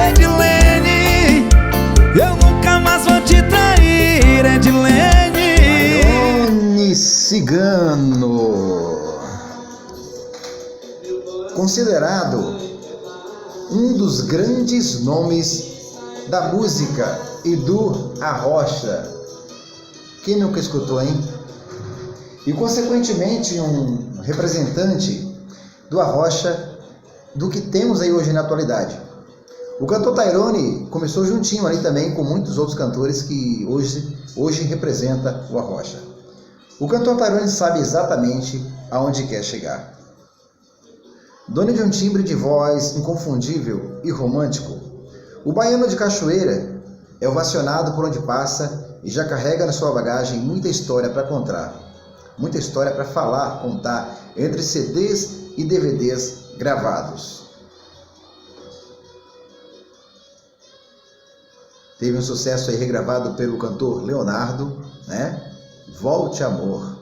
Edilene, eu nunca mais vou te trair, Edilene. Maione Cigano, considerado um dos grandes nomes da música e do arrocha. Quem nunca escutou, hein? E consequentemente um representante do arrocha do que temos aí hoje na atualidade. O cantor Tairone começou juntinho ali também com muitos outros cantores que hoje representa o arrocha. O cantor Tairone sabe exatamente aonde quer chegar. Dono de um timbre de voz inconfundível e romântico, o baiano de Cachoeira é ovacionado por onde passa e já carrega na sua bagagem muita história para contar, muita história para falar, contar entre CDs e DVDs gravados. Teve um sucesso aí regravado pelo cantor Leonardo, né? Volte Amor.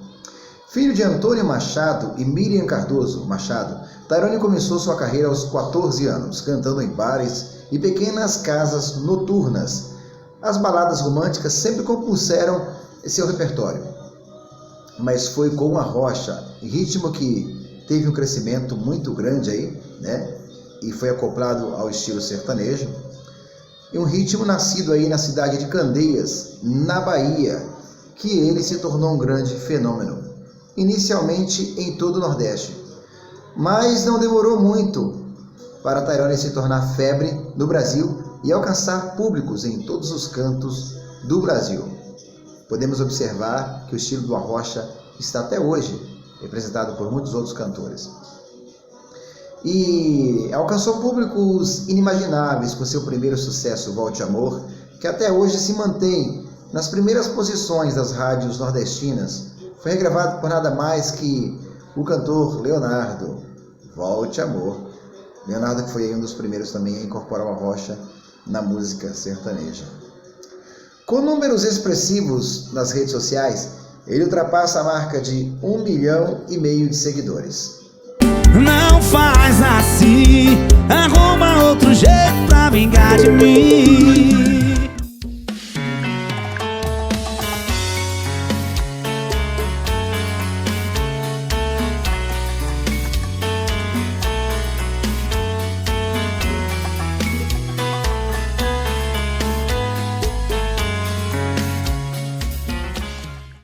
Filho de Antônio Machado e Miriam Cardoso Machado, Tairone começou sua carreira aos 14 anos, cantando em bares e pequenas casas noturnas. As baladas românticas sempre compuseram seu repertório, mas foi com o arrocha, ritmo que teve um crescimento muito grande aí, né? E foi acoplado ao estilo sertanejo. E um ritmo nascido aí na cidade de Candeias, na Bahia, que ele se tornou um grande fenômeno, inicialmente em todo o Nordeste. Mas não demorou muito para Tairone se tornar febre no Brasil e alcançar públicos em todos os cantos do Brasil. Podemos observar que o estilo do arrocha está até hoje representado por muitos outros cantores. E alcançou públicos inimagináveis com seu primeiro sucesso, Volte Amor, que até hoje se mantém nas primeiras posições das rádios nordestinas. Foi regravado por nada mais que o cantor Leonardo, Volte Amor. Leonardo que foi um dos primeiros também a incorporar o arrocha na música sertaneja. Com números expressivos nas redes sociais, ele ultrapassa a marca de 1,5 milhão de seguidores. Não faz assim, arruma outro jeito pra vingar de mim.